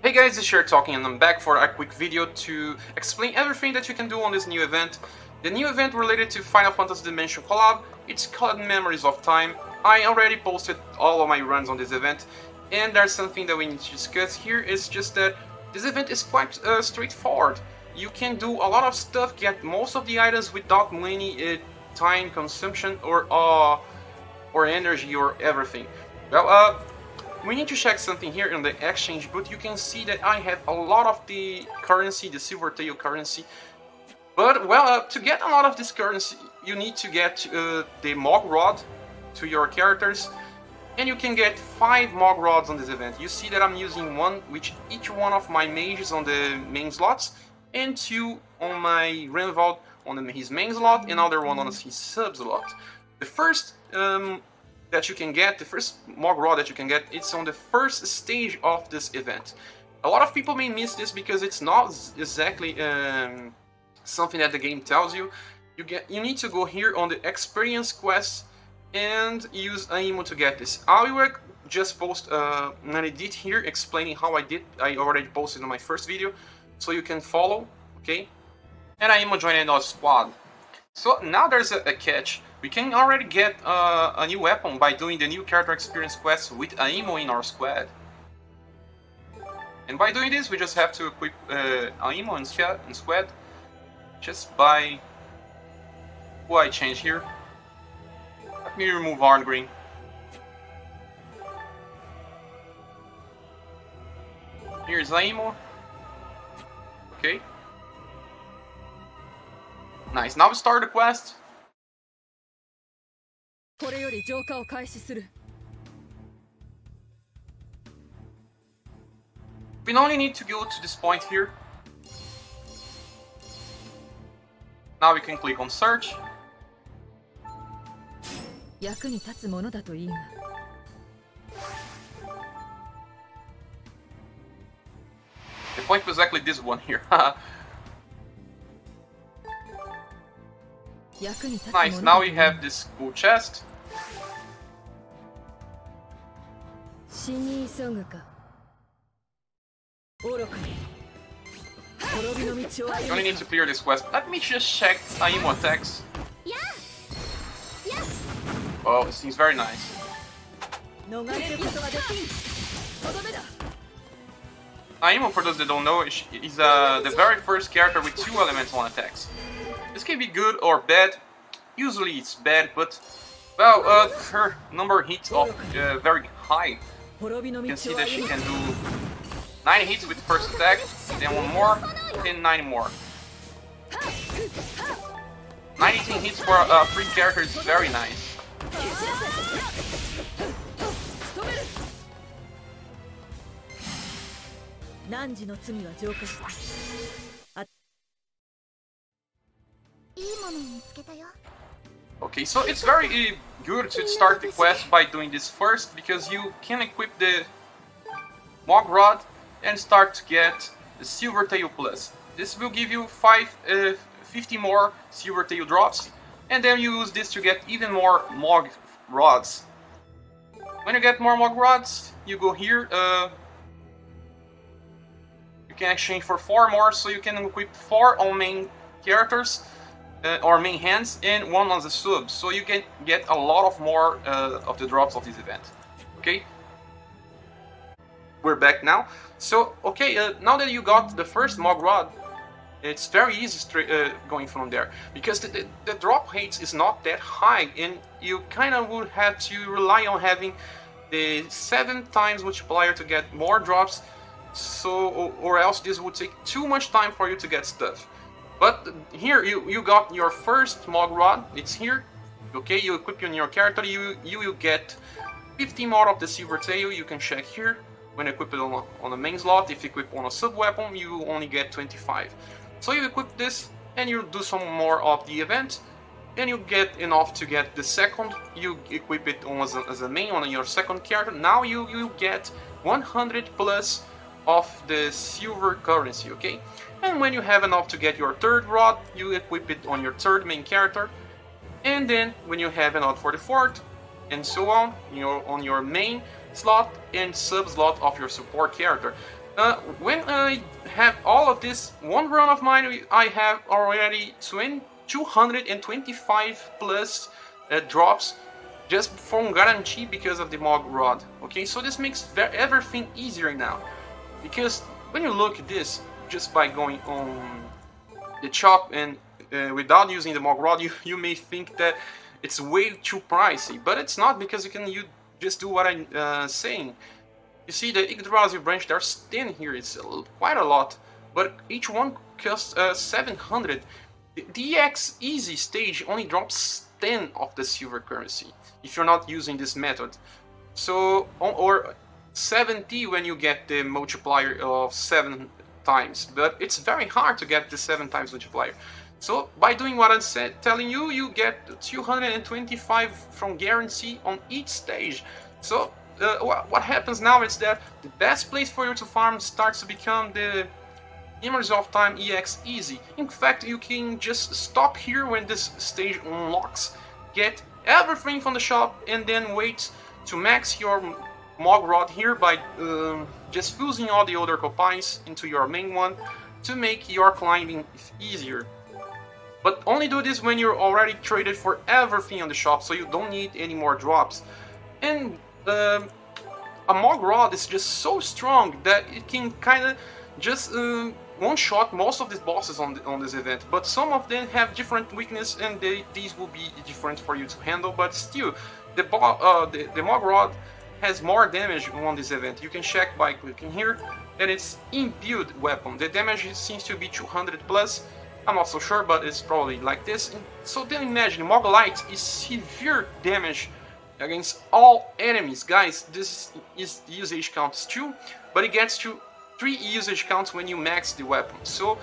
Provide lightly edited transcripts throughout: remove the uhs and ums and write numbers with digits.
Hey guys, it's Scher talking and I'm back for a quick video to explain everything that you can do on this new event. The new event related to Final Fantasy Dimension Collab, it's called Memories of Time. I already posted all of my runs on this event, and there's something that we need to discuss here. Is just that this event is quite straightforward. You can do a lot of stuff, get most of the items without many time consumption or energy or everything. Well, we need to check something here in the exchange booth. You can see that I have a lot of the currency, the Silvertail currency. But, well, to get a lot of this currency, you need to get the Mog Rod to your characters. And you can get 5 Mog Rods on this event. You see that I'm using one with each one of my mages on the main slots, and 2 on my Renvald on his main slot, and another one on his sub slot. The first that you can get, the first Mog Rod that you can get, it's on the first stage of this event. A lot of people may miss this because it's not exactly something that the game tells you. You need to go here on the experience quest and use an emo to get this. I will just post an edit here explaining how I did. I already posted in my first video, so you can follow, okay? And I am joining our squad. So now there's a catch. We can already get a new weapon by doing the new character experience quest with an emo in our squad. And by doing this, we just have to equip an emo in squad just by who I change here. Let me remove Arngreen. Here's Aimo. Okay. Nice. Now we start the quest. We only need to go to this point here. Now we can click on search. The point was exactly this one here. Nice, now we have this cool chest. You only need to clear this quest. Let me just check Aimo attacks. Oh, it seems very nice. Aimo, for those that don't know, is the very first character with 2 elemental attacks. This can be good or bad. Usually it's bad, but well, her number of hits are very high. You can see that she can do 9 hits with first attack, then 1 more, then 9 more. 19 hits for a free character is very nice. Okay, so it's very good to start the quest by doing this first, because you can equip the Mog Rod and start to get the Silvertail Plus. This will give you 50 more Silvertail drops, and then you use this to get even more Mog Rods. When you get more Mog Rods, you go here, you can exchange for 4 more, so you can equip 4 on main characters, or main hands, and 1 on the sub, so you can get a lot of more of the drops of this event. Okay, we're back now. So okay, now that you got the first Mog Rod, it's very easy going from there, because the drop rate is not that high, and you kind of would have to rely on having the 7 times multiplier to get more drops, so or else this would take too much time for you to get stuff. But here you got your first Mog Rod. It's here. Okay, you equip it on your character. You will get 50 more of the Silvertail. You can check here. When you equip it on the main slot, if you equip on a sub weapon, you only get 25. So you equip this, and you do some more of the event, and you get enough to get the second. You equip it on as a main on your second character. Now you get 100 plus of the silver currency. Okay. And when you have enough to get your third rod, you equip it on your third main character. And then when you have enough for the fourth, and so on, on your main slot and sub slot of your support character. When I have all of this one run of mine, I have already 225 plus drops just from guarantee because of the Mog Rod. Okay, so this makes everything easier now, because when you look at this, just by going on the shop and without using the Mog Rod, you may think that it's way too pricey, but it's not, because you just do what I'm saying. You see the Yggdrasil branch, there's 10 here, it's quite a lot, but each one costs 700. The EX Easy stage only drops 10 of the silver currency if you're not using this method. So, or 70 when you get the multiplier of 7 times, but it's very hard to get the 7 times multiplier. So by doing what I'm telling you, you get 225 from guarantee on each stage. So what happens now is that the best place for you to farm starts to become the Memories of Time EX Easy. In fact, you can just stop here when this stage unlocks, get everything from the shop, and then wait to max your Mog Rod here by just fusing all the other copies into your main one to make your climbing easier. But only do this when you're already traded for everything on the shop, so you don't need any more drops. And a Mog Rod is just so strong that it can kind of just one-shot most of these bosses on this event. But some of them have different weakness, and these will be different for you to handle. But still, the Mog Rod has more damage on this event. You can check by clicking here, and it's imbued weapon. The damage seems to be 200 plus. I'm not so sure, but it's probably like this. So then imagine, Mog Light is severe damage against all enemies. Guys, this is usage counts 2, but it gets to 3 usage counts when you max the weapon. So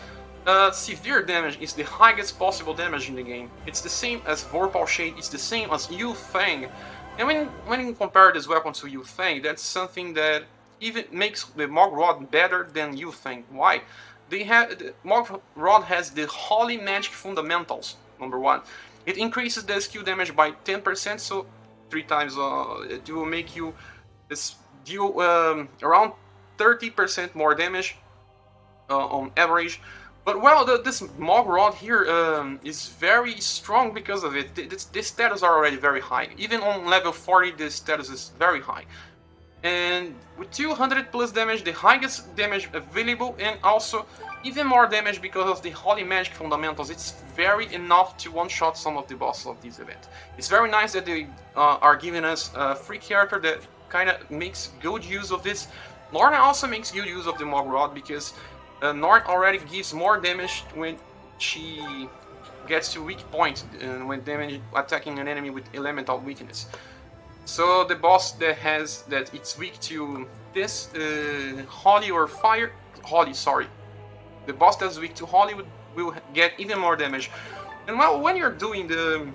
severe damage is the highest possible damage in the game. It's the same as Vorpal Shade, it's the same as Yu Fang. And when you compare this weapon to Yu Fang, that's something that even makes the Mog Rod better than Yu Fang. Why? The Mog Rod has the Holy Magic Fundamentals, number 1. It increases the skill damage by 10%, so 3 times it will make you deal around 30% more damage on average. But well, this Mog Rod here is very strong because of it. The status are already very high. Even on level 40, the status is very high. And with 200 plus damage, the highest damage available, and also even more damage because of the Holy Magic Fundamentals. It's very enough to one-shot some of the bosses of this event. It's very nice that they are giving us a free character that kind of makes good use of this. Lorna also makes good use of the Mog Rod, because Norn already gives more damage when she gets to weak point, when attacking an enemy with elemental weakness. So the boss that it's weak to this Holy or Fire, sorry. The boss that's weak to Holy will get even more damage. And well, when you're doing the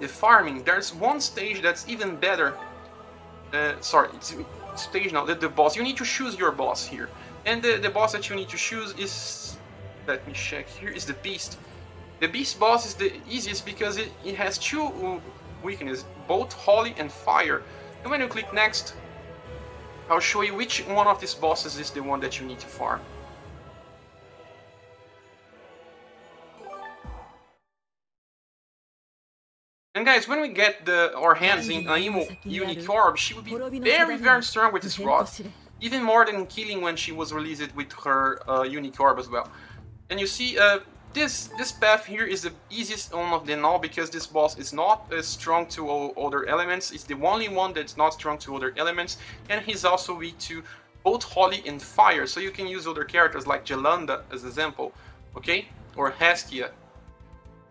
farming, there's one stage that's even better. Sorry, it's stage now, the boss. You need to choose your boss here. And the boss that you need to choose is, let me check here, is the Beast. The Beast boss is the easiest because it has 2 weaknesses, both Holy and Fire. And when you click next, I'll show you which one of these bosses is the one that you need to farm. And guys, when we get our hands in Aimo Unique Orb, she will be very, very strong with this rod. Even more than killing when she was released with her Unique Orb as well. And you see, this path here is the easiest one of them all, because this boss is not strong to other elements. It's the only one that's not strong to other elements, and he's also weak to both Holy and Fire. So you can use other characters like Jelanda as an example, okay, or Hestia.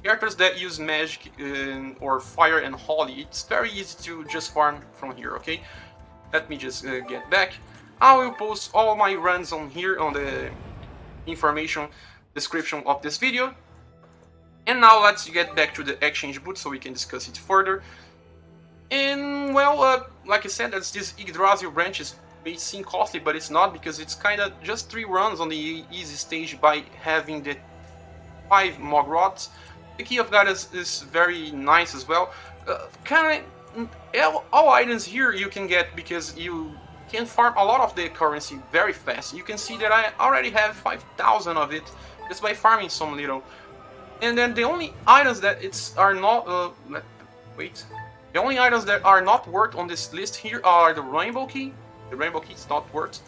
Characters that use magic or fire and holy. It's very easy to just farm from here, okay? Let me just get back. I will post all my runs on here on the information description of this video. And now let's get back to the exchange booth so we can discuss it further. And well, like I said, that's this Yggdrasil branch may seem costly, but it's not, because it's kind of just 3 runs on the easy stage by having the 5 Mog Rods. The Key of God is very nice as well. All items here you can get because you can farm a lot of the currency very fast. You can see that I already have 5,000 of it just by farming some little. And then the only items that are not the only items that are not worth on this list here are the rainbow key. The rainbow key is not worth,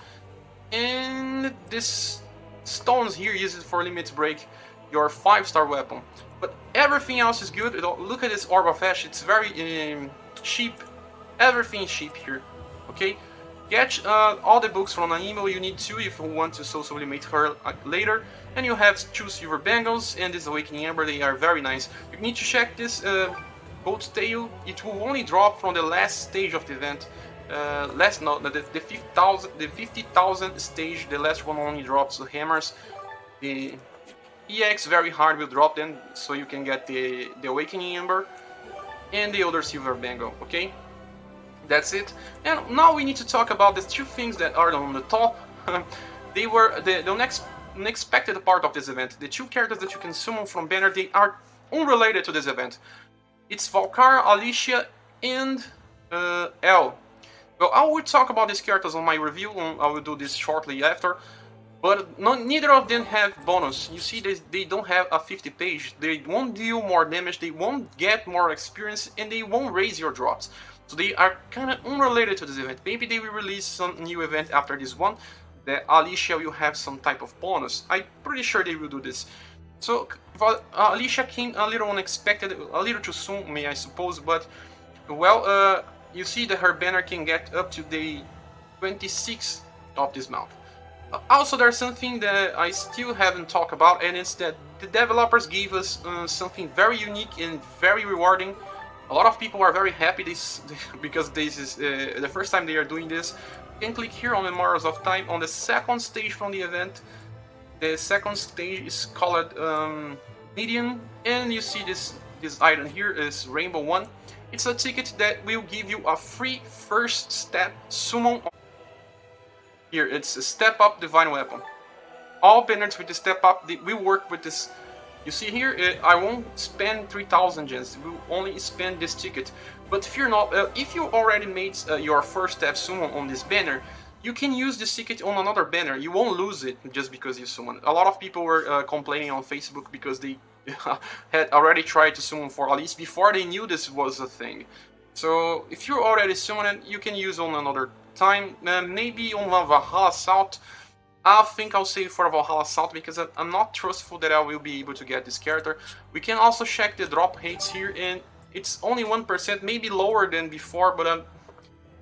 and this stones here used for limit break your 5-star weapon. But everything else is good. Look at this orb of ash. It's very cheap. Everything is cheap here. Okay, get all the books from an email you need to if you want to socially mate her later. And you have 2 silver bangles and this awakening amber. They are very nice. You need to check this goat's tail. It will only drop from the last stage of the event. The 50,000 stage. The last one only drops the hammers. The EX very hard will drop then, so you can get the awakening ember and the other silver bangle. Okay, that's it. And now we need to talk about the 2 things that are on the top. They were the unexpected part of this event. The 2 characters that you can summon from banner, they are unrelated to this event. It's Valkyrie, Alicia, and L. Well, I will talk about these characters on my review. I will do this shortly after. But neither of them have bonus. You see, they don't have a 50 page. They won't deal more damage, they won't get more experience, and they won't raise your drops. So they are kind of unrelated to this event. Maybe they will release some new event after this one, that Alicia will have some type of bonus. I'm pretty sure they will do this. So Alicia came a little unexpected, a little too soon, I suppose, but well, you see that her banner can get up to day 26 of this month. Also, there's something that I still haven't talked about, and it's that the developers gave us something very unique and very rewarding. A lot of people are very happy because this is the first time they are doing this. You can click here on Memorials of Time on the 2nd stage from the event. The 2nd stage is called Median, and you see this item here is Rainbow 1. It's a ticket that will give you a free first step summon. Here, it's a step up divine weapon. All banners with the step up, they will work with this. You see here, I won't spend 3,000 gens. We will only spend this ticket. But fear not, if you already made your first step summon on this banner, you can use this ticket on another banner. You won't lose it just because you summon. A lot of people were complaining on Facebook because they had already tried to summon for Alice before they knew this was a thing. So if you're already summoned, you can use on another time, maybe on a Valhalla Assault. I think I'll save for Valhalla Assault because I'm not trustful that I will be able to get this character. We can also check the drop rates here, and it's only 1%, maybe lower than before, but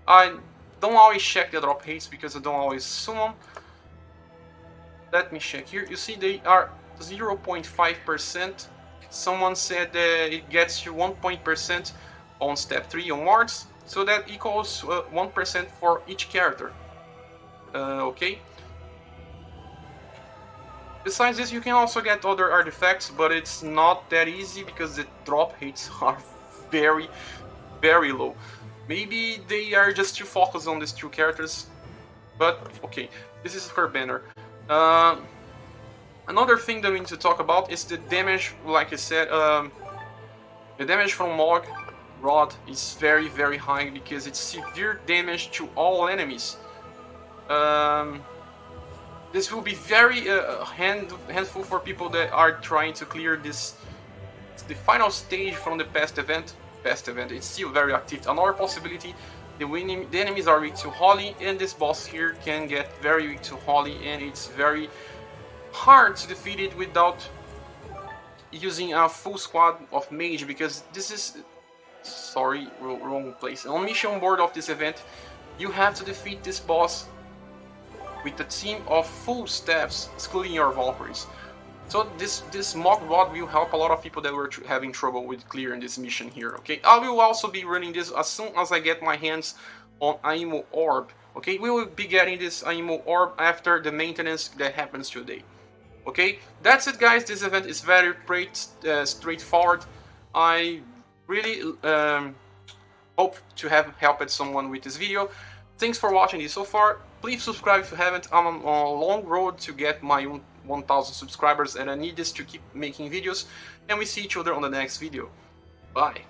I don't always check the drop rates because I don't always summon. Let me check here. You see they are 0.5%. Someone said that it gets you 1% on step 3 onwards, so that equals 1% for each character. Okay. Besides this, you can also get other artifacts, but it's not that easy because the drop rates are very, very low. Maybe they are just too focused on these 2 characters, but okay, this is her banner. Another thing that we need to talk about is the damage. Like I said, the damage from Mog Rod is very, very high because it's severe damage to all enemies. This will be very handful for people that are trying to clear this. It's the final stage from the past event. It's still very active. Another possibility, the enemies are weak to Holly, and this boss here can get very weak to Holly, and it's very hard to defeat it without using a full squad of mage, because this is... Sorry, wrong place. On mission board of this event, you have to defeat this boss with a team of full staffs, excluding your Valkyries. So this Mog Rod will help a lot of people that were having trouble with clearing this mission here. Okay, I will also be running this as soon as I get my hands on Aimo Orb. Okay, we will be getting this Aimo Orb after the maintenance that happens today. Okay, that's it, guys. This event is very straightforward. I really hope to have helped someone with this video. Thanks for watching this so far. Please subscribe if you haven't. I'm on a long road to get my 1,000 subscribers, and I need this to keep making videos. And we see each other on the next video. Bye.